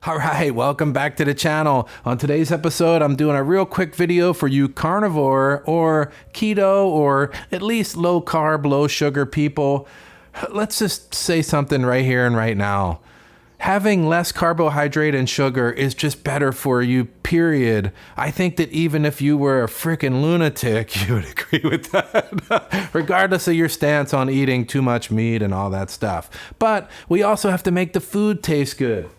All right, welcome back to the channel. On today's episode, I'm doing a real quick video for you carnivore or keto or at least low carb, low sugar people. Let's just say something right here and right now. Having less carbohydrate and sugar is just better for you, period. I think that even if you were a freaking lunatic, you would agree with that, regardless of your stance on eating too much meat and all that stuff. But we also have to make the food taste good.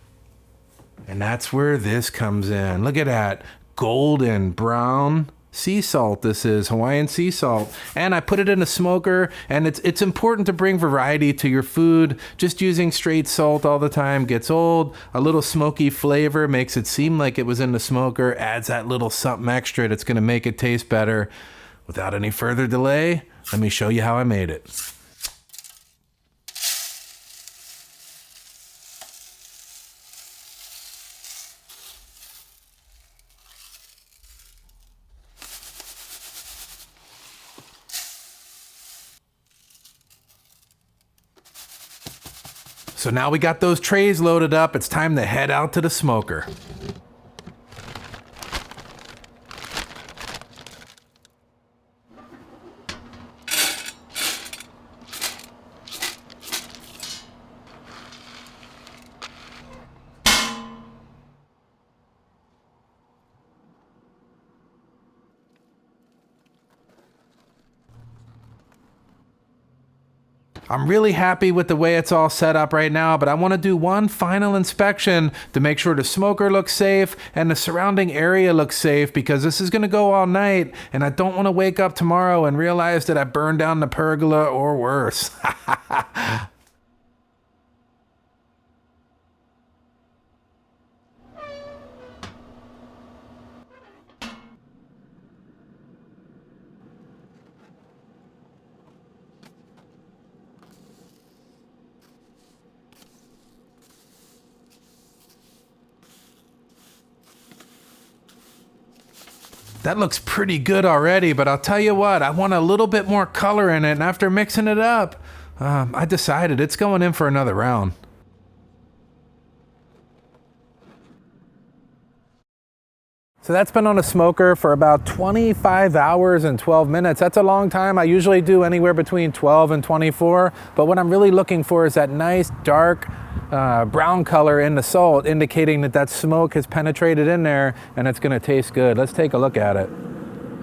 And that's where this comes in. Look at that golden brown sea salt. This is Hawaiian sea salt. And I put it in a smoker, and it's important to bring variety to your food. Just using straight salt all the time gets old. A little smoky flavor makes it seem like it was in the smoker, adds that little something extra that's going to make it taste better. Without any further delay, let me show you how I made it. So now we got those trays loaded up, it's time to head out to the smoker. I'm really happy with the way it's all set up right now, but I want to do one final inspection to make sure the smoker looks safe and the surrounding area looks safe, because this is going to go all night and I don't want to wake up tomorrow and realize that I burned down the pergola or worse. That looks pretty good already, but I'll tell you what, I want a little bit more color in it, and after mixing it up, I decided it's going in for another round. So that's been on a smoker for about 25 hours and 12 minutes. That's a long time. I usually do anywhere between 12 and 24, but what I'm really looking for is that nice dark brown color in the salt, indicating that that smoke has penetrated in there and it's gonna taste good. Let's take a look at it.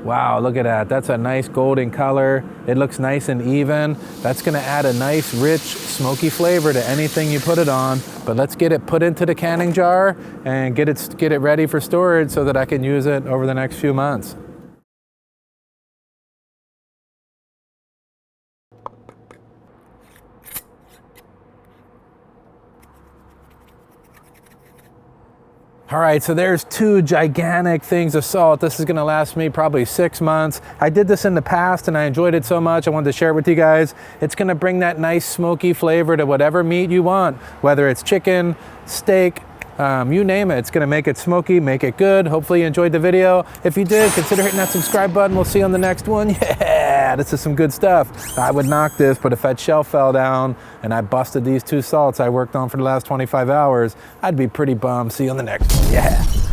Wow, look at that. That's a nice golden color. It looks nice and even. That's gonna add a nice, rich, smoky flavor to anything you put it on. But let's get it put into the canning jar and get it ready for storage so that I can use it over the next few months. All right, so there's two gigantic things of salt. This is gonna last me probably 6 months. I did this in the past and I enjoyed it so much, I wanted to share it with you guys. It's gonna bring that nice smoky flavor to whatever meat you want, whether it's chicken, steak, you name it. It's gonna make it smoky, make it good. Hopefully you enjoyed the video. If you did, consider hitting that subscribe button. We'll see you on the next one. Yeah, this is some good stuff. I would knock this, but if that shelf fell down and I busted these two salts I worked on for the last 25 hours, I'd be pretty bummed. See you on the next one. Yeah.